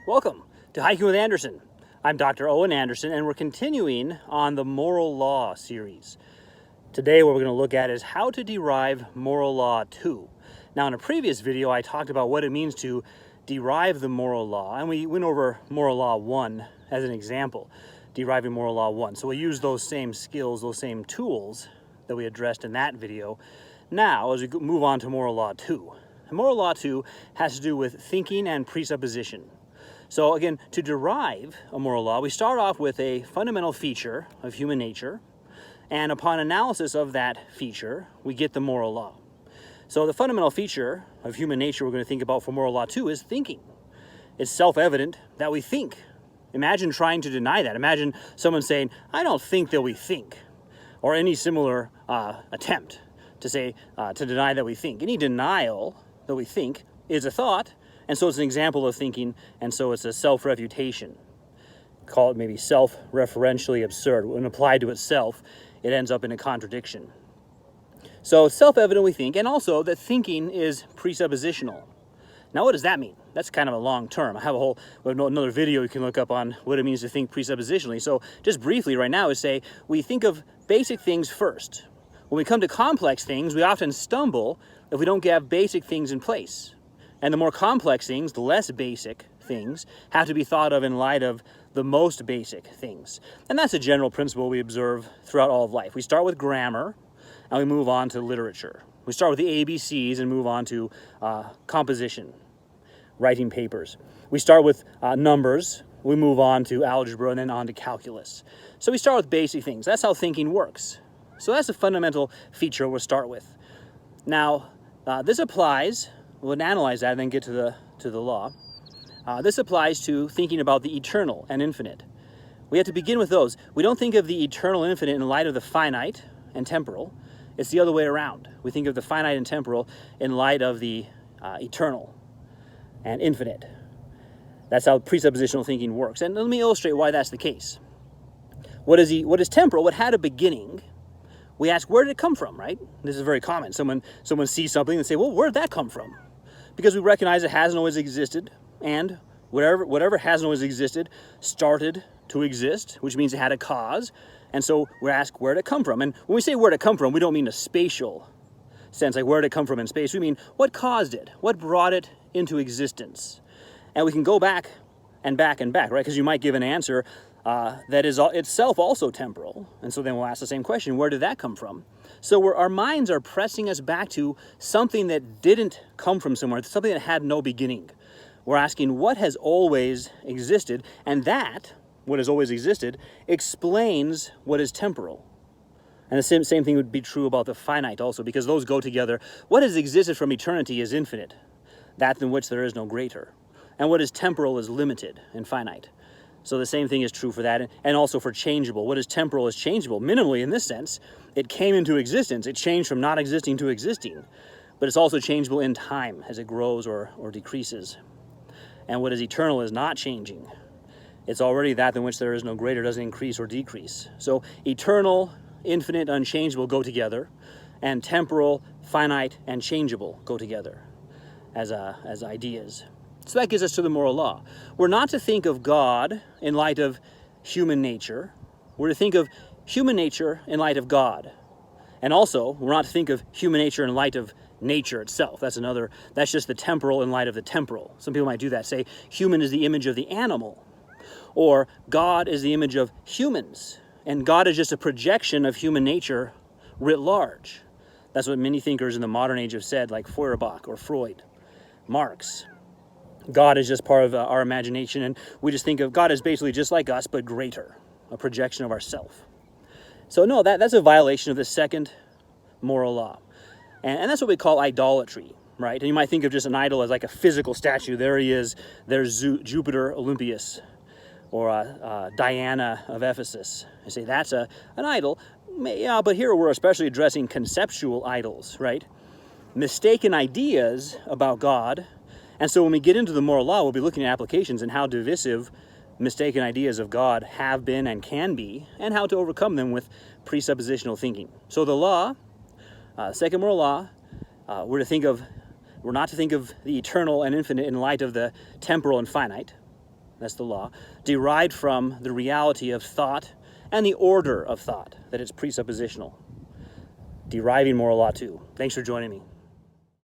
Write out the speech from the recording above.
Welcome to Hiking with Anderson. I'm Dr. Owen Anderson, and we're continuing on the Moral Law series. Today, what we're going to look at is how to derive Moral Law 2. Now, in a previous video, I talked about what it means to derive the Moral Law, and we went over Moral Law 1 as an example, deriving Moral Law 1. So we'll use those same skills, those same tools that we addressed in that video now as we move on to Moral Law 2. And Moral Law 2 has to do with thinking and presupposition. So again, to derive a moral law, we start off with a fundamental feature of human nature, and upon analysis of that feature, we get the moral law. So the fundamental feature of human nature we're going to think about for moral law 2 is thinking. It's self-evident that we think. Imagine trying to deny that. Imagine someone saying, I don't think that we think, or any similar attempt to say, to deny that we think. Any denial that we think is a thought, and so it's an example of thinking, and so it's a self-refutation. Call it maybe self-referentially absurd. When applied to itself, it ends up in a contradiction. So it's self-evident we think, and also that thinking is presuppositional. Now what does that mean? That's kind of a long term. I have another video you can look up on what it means to think presuppositionally. So just briefly right now is say, we think of basic things first. When we come to complex things, we often stumble if we don't have basic things in place. And the more complex things, the less basic things, have to be thought of in light of the most basic things. And that's a general principle we observe throughout all of life. We start with grammar, and we move on to literature. We start with the ABCs and move on to composition, writing papers. We start with numbers, we move on to algebra, and then on to calculus. So we start with basic things. That's how thinking works. So that's a fundamental feature we'll start with. Now, this applies. We'll analyze that and then get to the law. This applies to thinking about the eternal and infinite. We have to begin with those. We don't think of the eternal and infinite in light of the finite and temporal. It's the other way around. We think of the finite and temporal in light of the eternal and infinite. That's how presuppositional thinking works. And let me illustrate why that's the case. What is temporal? What had a beginning? We ask, where did it come from, right? This is very common. Someone sees something and say, well, where did that come from? Because we recognize it hasn't always existed, and whatever hasn't always existed started to exist, which means it had a cause. And so we ask, where did it come from? And when we say where did it come from, we don't mean a spatial sense, like where did it come from in space. We mean what caused it, what brought it into existence. And we can go back and back and back, right? Because you might give an answer that is itself also temporal. And so then we'll ask the same question, where did that come from? So our minds are pressing us back to something that didn't come from somewhere, something that had no beginning. We're asking what has always existed, and that, what has always existed, explains what is temporal. And the same thing would be true about the finite also, because those go together. What has existed from eternity is infinite, that than which there is no greater. And what is temporal is limited and finite. So the same thing is true for that, and also for changeable. What is temporal is changeable. Minimally, in this sense, it came into existence. It changed from not existing to existing. But it's also changeable in time as it grows or decreases. And what is eternal is not changing. It's already that than which there is no greater, doesn't increase or decrease. So eternal, infinite, unchangeable go together, and temporal, finite, and changeable go together as ideas. So that gets us to the moral law. We're not to think of God in light of human nature. We're to think of human nature in light of God. And also, we're not to think of human nature in light of nature itself. That's just the temporal in light of the temporal. Some people might do that, say human is the image of the animal, or God is the image of humans, and God is just a projection of human nature writ large. That's what many thinkers in the modern age have said, like Feuerbach or Freud, Marx. God is just part of our imagination, and we just think of God as basically just like us, but greater, a projection of ourself. So no, that's a violation of the second moral law. And that's what we call idolatry, right? And you might think of just an idol as like a physical statue. There he is, there's Jupiter Olympius, or Diana of Ephesus. You say, that's an idol. Yeah, but here we're especially addressing conceptual idols, right? Mistaken ideas about God. And so when we get into the moral law, we'll be looking at applications and how divisive mistaken ideas of God have been and can be, and how to overcome them with presuppositional thinking. So the law, second moral law, we're not to think of the eternal and infinite in light of the temporal and finite. that's the law, derived from the reality of thought and the order of thought, that it's presuppositional. Deriving Moral Law 2. Thanks for joining me.